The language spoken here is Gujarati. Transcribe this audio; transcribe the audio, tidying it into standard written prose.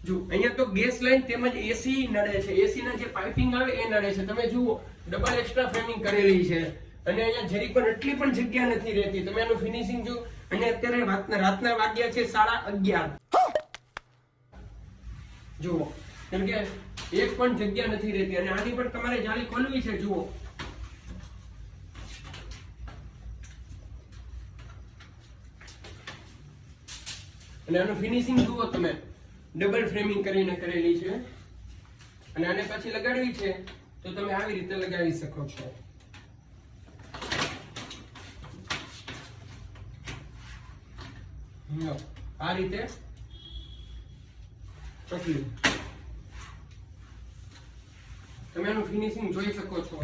જો અહીંયા તો ગેસ લાઈન તેમજ એસી નડે છે, એસી ના જે પાઇપિંગ આવે એ નડે છે. તમે જુઓ ડબલ એક્સ્ટ્રા ફ્રેમિંગ કરેલી છે અને અહીંયા જરી પણ એટલી પણ જગ્યા નથી રહેતી. તમે આનું ફિનિશિંગ જો, અને અત્યારે રાતના વાગ્યા છે 11:30. જુઓ કેમ કે એક પણ જગ્યા નથી રહેતી. અને આની પણ તમારે જાળી ખોલવી છે. જુઓ અને આનું ફિનિશિંગ જુઓ તમે, ડબલ ફ્રેમિંગ કરીને કરેલી છે. અને આને પછી લગાડવી છે તો તમે આવી રીતે લગાવી શકો છો. આ રીતે ચોટલી તમે આનું ફિનિશિંગ જોઈ શકો છો.